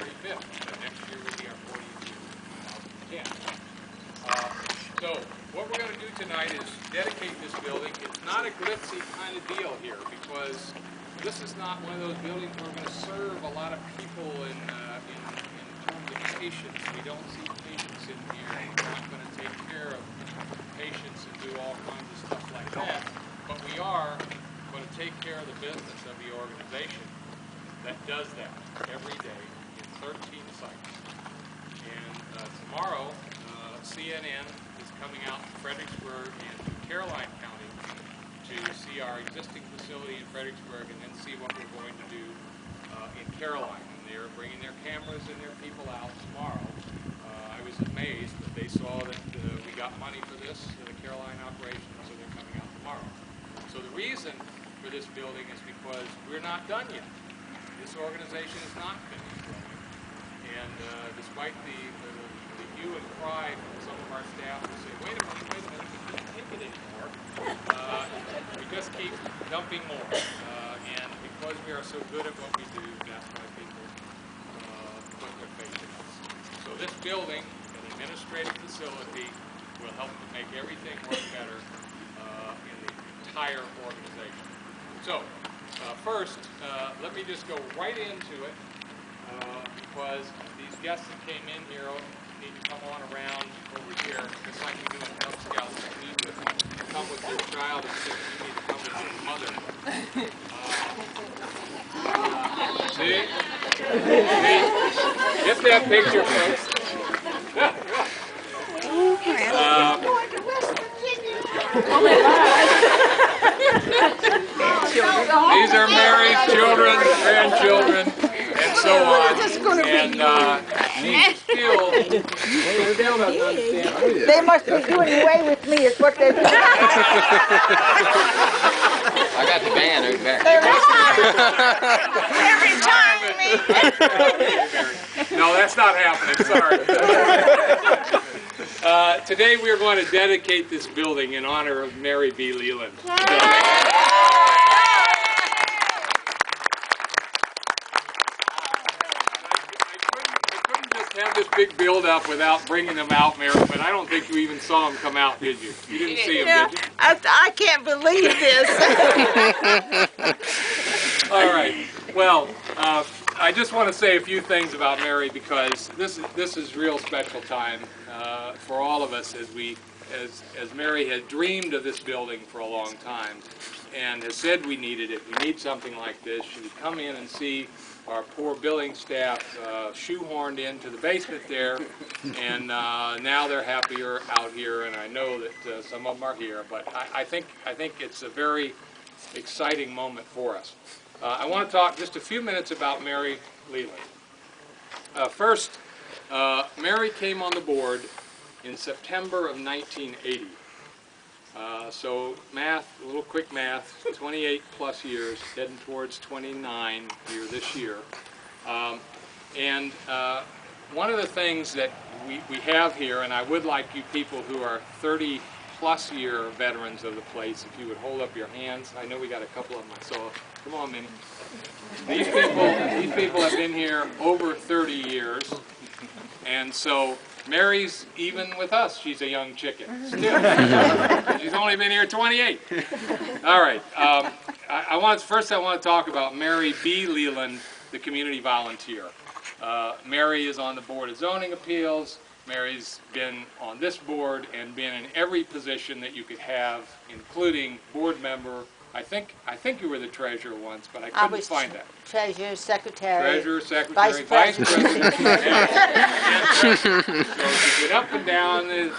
35th. Next year will be our 40th year, 2010. So what we're going to do tonight is dedicate this building. It's not a glitzy kind of deal here because this is not one of those buildings where we're going to serve a lot of people in terms of patients. We don't see patients in here. We're not going to take care of patients and do all kinds of stuff like that. But we are going to take care of the business of the organization that does that every day in 13 sites. And tomorrow, CNN is coming out to Fredericksburg and to Caroline County to see our existing facility in Fredericksburg and then see what we're going to do in Caroline. And they're bringing their cameras and their people out tomorrow. I was amazed that they saw that we got money for this, the Caroline operation, so they're coming out tomorrow. So the reason for this building is because we're not done yet. This organization is not finished growing. And despite the hue and cry from some of our staff who say, wait a minute, we can't take it anymore, we just keep dumping more. And because we are so good at what we do, that's why people put their faith in us. So this building, an administrative facility, will help to make everything work better in the entire organization. So first, let me just go right into it because these guests that came in here need to come on around over here, just like we do in Cub Scouts. You need to come with your child and you need to come with your mother. See? Get that picture, folks. These are Mary's children, grandchildren, and so on. And she's still doesn't understand. They must be doing away with me, is what they're doing. I got the band over back. They're retiring me. No, that's not happening, sorry. Today we are going to dedicate this building in honor of Mary B. Leland. Have this big build-up without bringing them out, Mary, but I don't think you even saw them come out, did you? You didn't see them, did you? I can't believe this. All right. Well, I just want to say a few things about Mary because this is real special time for all of us as Mary had dreamed of this building for a long time and has said we needed it. We need something like this. She would come in and see our poor billing staff shoehorned into the basement there, and now they're happier out here, and I know that some of them are here, but I think it's a very exciting moment for us. I want to talk just a few minutes about Mary Leland. First, Mary came on the board in September of 1980. So math, a little quick math, 28 plus years, heading towards 29 here this year. One of the things that we have here, and I would like you people who are 30 plus year veterans of the place, if you would hold up your hands. I know we got a couple of them, so come on, Minnie. These people have been here over 30 years, and so Mary's even with us. She's a young chicken still. She's only been here 28. All right. First I want to talk about Mary B. Leland, the community volunteer. Mary is on the Board of Zoning Appeals. Mary's been on this board and been in every position that you could have, including board member. I think you were the treasurer once, but I couldn't find that. Treasurer, secretary. Treasurer, secretary, vice president. So she's been up and down the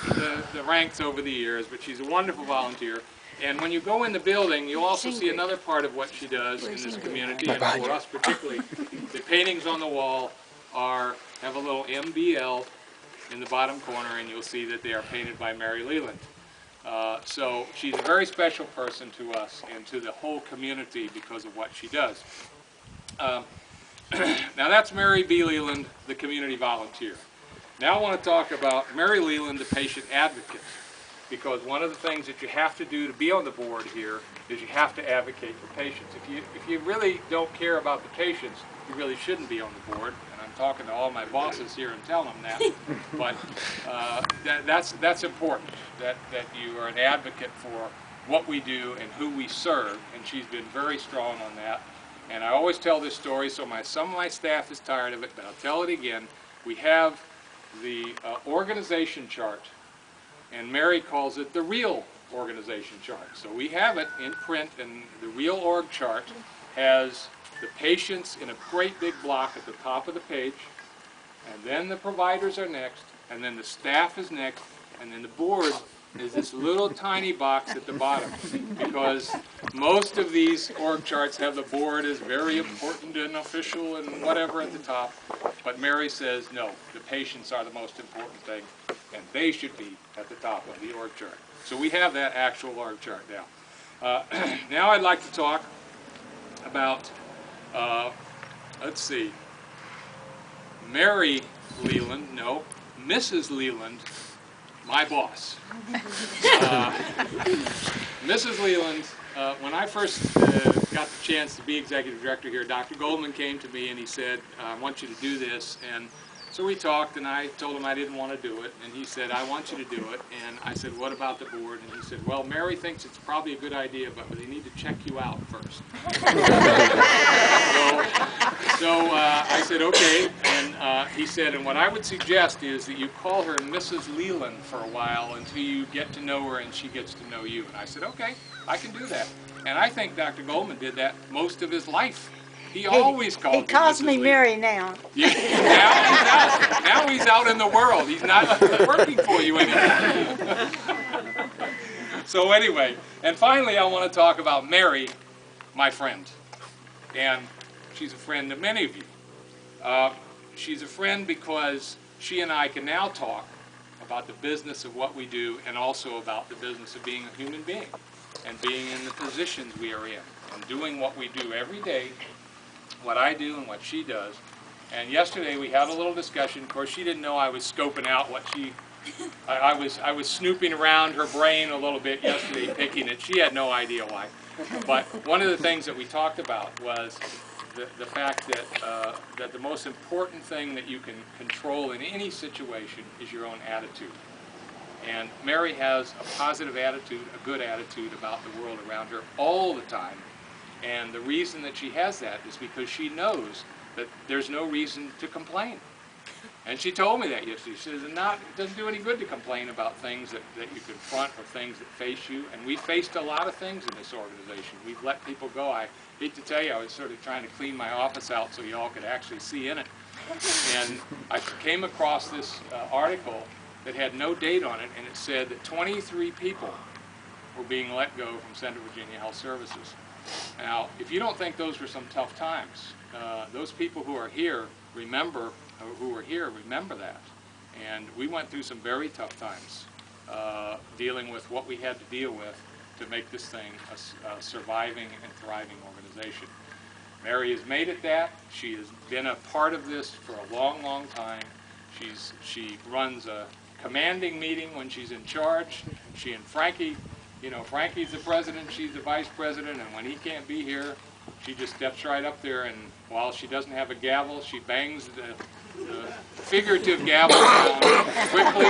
ranks over the years, but she's a wonderful volunteer. And when you go in the building, you also see another part of what she does in this community, and for us particularly, the paintings on the wall have a little MBL in the bottom corner, and you'll see that they are painted by Mary Leland. So she's a very special person to us and to the whole community because of what she does. Now that's Mary B. Leland, the community volunteer. Now I want to talk about Mary Leland, the patient advocate, because one of the things that you have to do to be on the board here is you have to advocate for patients. If you really don't care about the patients, you really shouldn't be on the board, and I'm talking to all my bosses here and telling them that. But that's important, that you are an advocate for what we do and who we serve, and she's been very strong on that. And I always tell this story, so some of my staff is tired of it, but I'll tell it again. We have the organization chart, and Mary calls it the real organization chart. So we have it in print, and the real org chart has the patients in a great big block at the top of the page, and then the providers are next, and then the staff is next, and then the board is this little tiny box at the bottom, because most of these org charts have the board as very important and official and whatever at the top, but Mary says no, the patients are the most important thing, and they should be at the top of the org chart. So we have that actual org chart now. Now I'd like to talk about, let's see, Mary Leland, no, Mrs. Leland, my boss. Mrs. Leland, when I first got the chance to be executive director here, Dr. Goldman came to me and he said, I want you to do this. And so we talked, and I told him I didn't want to do it. And he said, I want you to do it. And I said, what about the board? And he said, well, Mary thinks it's probably a good idea, but they need to check you out first. So I said, okay. And he said, and what I would suggest is that you call her Mrs. Leland for a while until you get to know her and she gets to know you. And I said, okay, I can do that. And I think Dr. Goldman did that most of his life. He always called He calls Mrs. me Leland. Mary now. Yeah, now he's out in the world. He's not working for you anymore. So anyway, and finally I want to talk about Mary, my friend. And she's a friend to many of you. She's a friend because she and I can now talk about the business of what we do, and also about the business of being a human being and being in the positions we are in and doing what we do every day, what I do and what she does. And yesterday we had a little discussion. Of course, she didn't know I was scoping out what she, I was snooping around her brain a little bit yesterday, picking it. She had no idea why. But one of the things that we talked about was the fact that, that the most important thing that you can control in any situation is your own attitude. And Mary has a positive attitude, a good attitude about the world around her all the time. And the reason that she has that is because she knows that there's no reason to complain. And she told me that yesterday. She says, it doesn't do any good to complain about things that you confront or things that face you. And we faced a lot of things in this organization. We've let people go. I hate to tell you, I was sort of trying to clean my office out so you all could actually see in it. And I came across this article that had no date on it, and it said that 23 people were being let go from Central Virginia Health Services. Now, if you don't think those were some tough times, those people who are here remember that. And we went through some very tough times dealing with what we had to deal with to make this thing a surviving and thriving organization. Mary has made it that. She has been a part of this for a long, long time. She runs a commanding meeting when she's in charge. She and Frankie, you know, Frankie's the president, she's the vice president, and when he can't be here, she just steps right up there, and while she doesn't have a gavel, she bangs the figurative gavel down quickly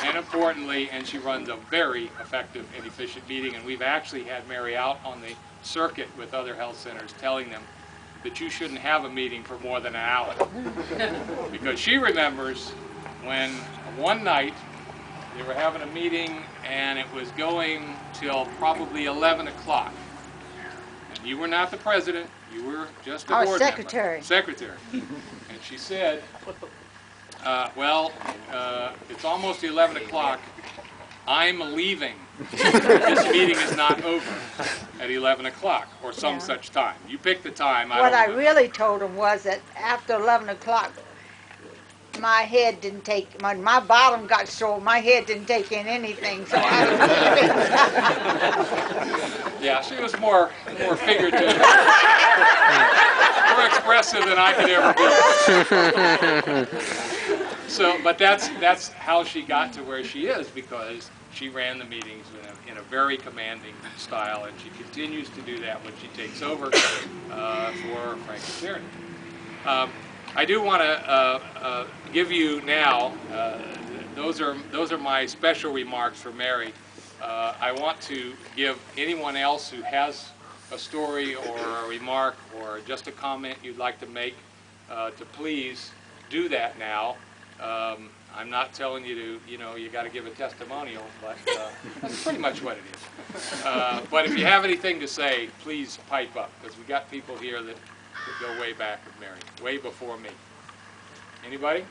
and importantly, and she runs a very effective and efficient meeting. And we've actually had Mary out on the circuit with other health centers telling them that you shouldn't have a meeting for more than an hour. Because she remembers when one night they were having a meeting and it was going till probably 11 o'clock. And you were not the president, you were just a board secretary. member. Secretary. And she said, it's almost 11 o'clock. I'm leaving. This meeting is not over at 11 o'clock or some such time. You pick the time. What I really told him was that after 11 o'clock, my head didn't take, when my bottom got sore, my head didn't take in anything, so I was Yeah, she was more figurative, more expressive than I could ever be. So, but that's how she got to where she is, because she ran the meetings in a very commanding style, and she continues to do that when she takes over for Frank Tierney. I do want to give you now, those are my special remarks for Mary. I want to give anyone else who has a story or a remark or just a comment you'd like to make to please do that now. I'm not telling you to, you got to give a testimonial, but that's pretty much what it is. But if you have anything to say, please pipe up, because we got people here that go way back with Mary, way before me. Anybody?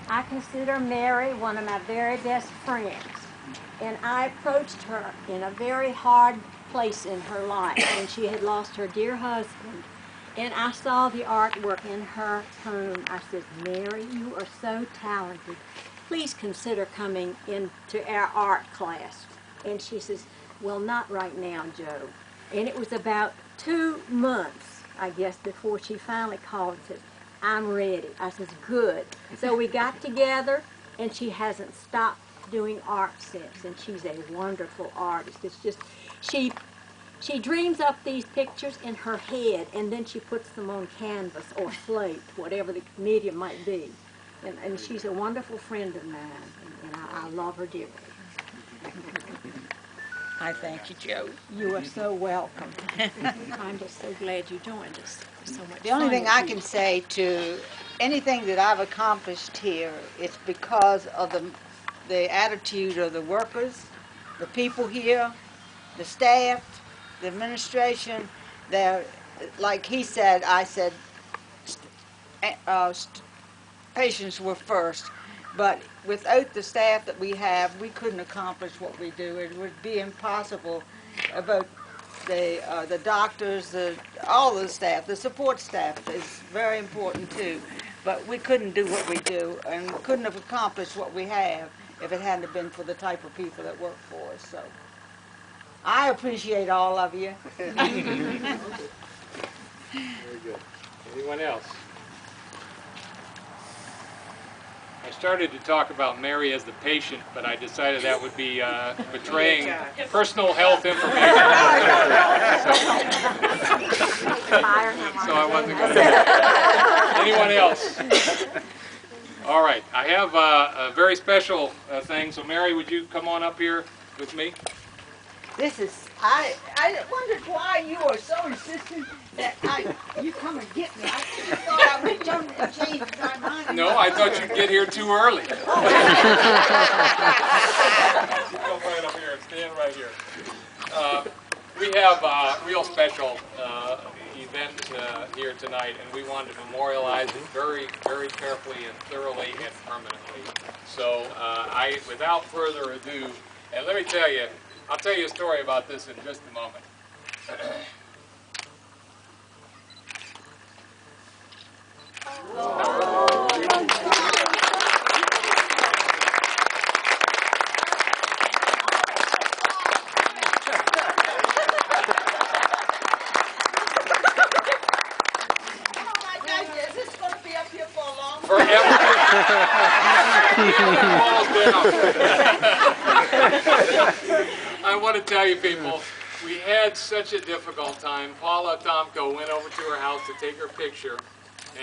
I consider Mary one of my very best friends, and I approached her in a very hard place in her life when she had lost her dear husband, and I saw the artwork in her home. I said, Mary, you are so talented. Please consider coming into our art class. And she says, well, not right now, Joe. And it was about 2 months, I guess, before she finally called and said, I'm ready. I says, good. So we got together, and she hasn't stopped doing art since, and she's a wonderful artist. It's just, she dreams up these pictures in her head, and then she puts them on canvas or slate, whatever the medium might be. And she's a wonderful friend of mine, and I love her dearly. I thank you, Joe. You are so welcome. I'm just so glad you joined us. It's so much The only fun thing with I you. can say to anything that I've accomplished here, it's because of the attitude of the workers, the people here, the staff, the administration. They're, like he said, I said, patients were first. But without the staff that we have, we couldn't accomplish what we do. It would be impossible. About the doctors, all the staff, the support staff is very important too. But we couldn't do what we do, and couldn't have accomplished what we have if it hadn't been for the type of people that work for us. So I appreciate all of you. Very good. Anyone else? I started to talk about Mary as the patient, but I decided that would be betraying personal health information. So I wasn't going to. Anyone else? All right. I have a very special thing. So Mary, would you come on up here with me? This is, I wondered why you were so insistent that you come and get me. I thought I would jump and change my mind. No, I thought you'd get here too early. You come right up here and stand right here. We have a real special event here tonight, and we wanted to memorialize it very, very carefully and thoroughly and permanently. So without further ado, and let me tell you, I'll tell you a story about this in just a moment. I want to tell you people, we had such a difficult time. Paula Tomko went over to her house to take her picture,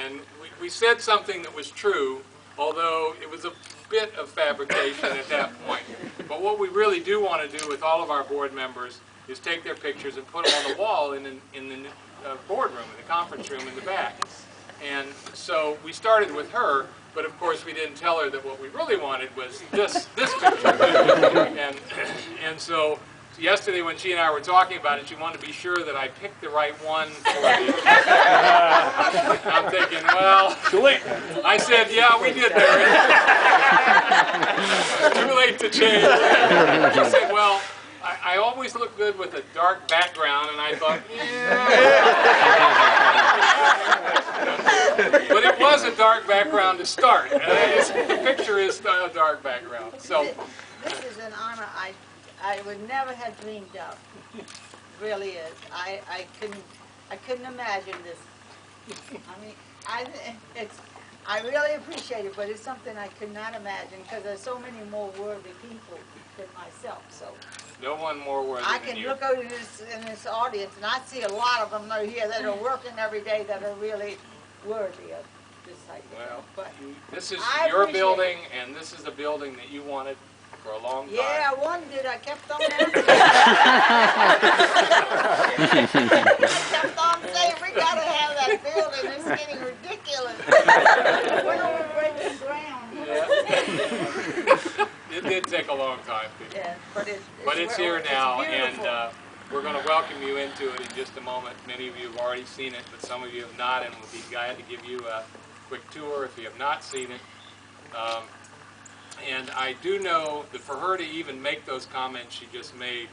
and we said something that was true, although it was a bit of fabrication at that point. But what we really do want to do with all of our board members is take their pictures and put them on the wall in the boardroom, in the conference room in the back. And so we started with her, but of course we didn't tell her that what we really wanted was this picture. And so yesterday when she and I were talking about it, she wanted to be sure that I picked the right one for the... I'm thinking, well, too late. I said, yeah, we did that. Too late to change. She said, well, I always look good with a dark background, and I thought, yeah. But it was a dark background to start. The picture is a dark background. So this is an honor I would never have dreamed of. It really is. I couldn't imagine this. I mean, I really appreciate it, but it's something I could not imagine because there's so many more worthy people than myself. So No one more worthy I than can you. look over in this audience, and I see a lot of them that are here that are working every day that are really worthy of this type of Well, thing. But this is I your appreciate building, and this is the building that you wanted for a long time. yeah, I wondered. I kept on asking. I kept on saying, we gotta have that building. It's getting ridiculous. We're gonna break the ground. Yeah. It did take a long time, Peter. Yeah, but But it's here now, and beautiful. we're going to welcome you into it in just a moment. Many of you have already seen it, but some of you have not, and we'll be glad to give you a quick tour if you have not seen it. And I do know that for her to even make those comments she just made,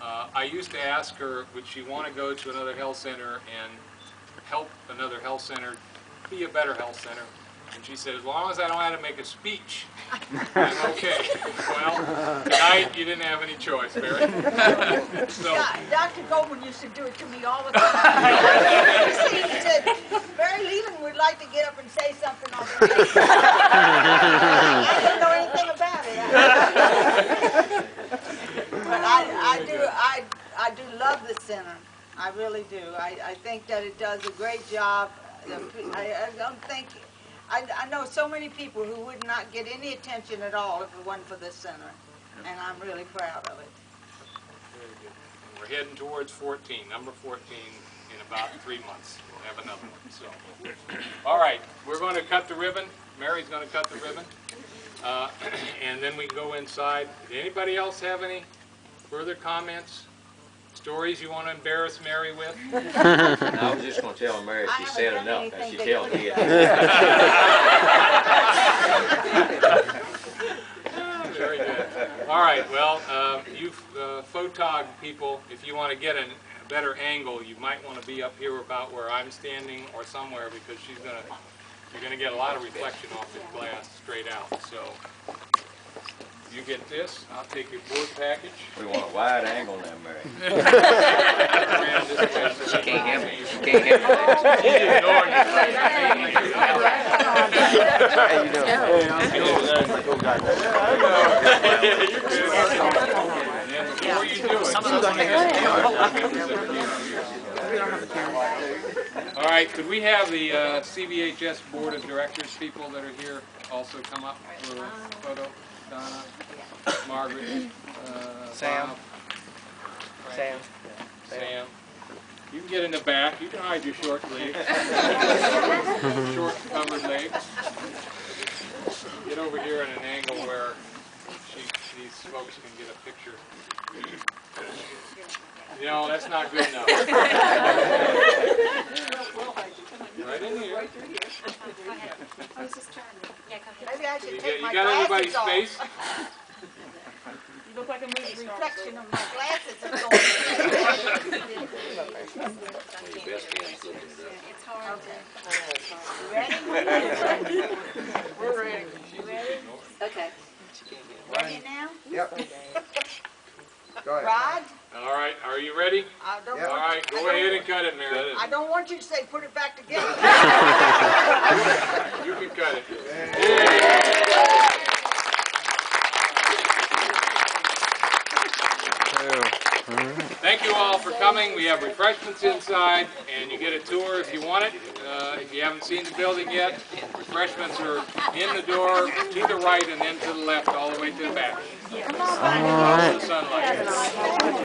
I used to ask her, would she want to go to another health center and help another health center be a better health center? And she said, as long as I don't have to make a speech, I'm okay. Well, tonight you didn't have any choice, Mary. So, Dr. Goldman used to do it to me all the time. He said, Mary Leland would like to get up and say something on the radio. I didn't know anything about it. But I do love the center. I really do. I think that it does a great job. I don't think, I know so many people who would not get any attention at all if it wasn't for this center. And I'm really proud of it. very good. And we're heading towards 14, number 14, in about 3 months. We'll have another one. So, all right, we're going to cut the ribbon. Mary's going to cut the ribbon. And then we can go inside. Did anybody else have any further comments? Stories you want to embarrass Mary with? I was just going to tell Mary I she haven't said done enough, and anything she that tells could me have Very good. All right, well, you photog people, if you want to get a better angle, you might want to be up here about where I'm standing or somewhere, because you're going to get a lot of reflection off the glass straight out. So you get this, I'll take your board package. we want a wide angle now, Mary. Around this way so She can't can have me. She can't have me. She's ignoring you. How you doing? You're good. And then before you do it, somebody has to all right, could we have the CVHS Board of Directors people that are here also come up for a photo? Donna, Margaret, Sam. Bob, Sam. Sam. You can get in the back. You can hide your short legs. Short covered legs. Get over here at an angle where these folks can get a picture. No, that's not good enough. Right in here. Maybe I should You take my got everybody's glasses off. face? You look like a movie reflection of my glasses are going. It's hard You ready? We're ready. You ready? Okay. Ready now? Yep. Go ahead. Rod? All right, are you ready? I don't Yep. All want right, go ahead and cut it, Mary. I don't want you to say put it back together. You can cut it. Thank you all for coming. We have refreshments inside, and you get a tour if you want it. If you haven't seen the building yet, refreshments are in the door to the right and then to the left, all the way to the back. Come on, The sunlight.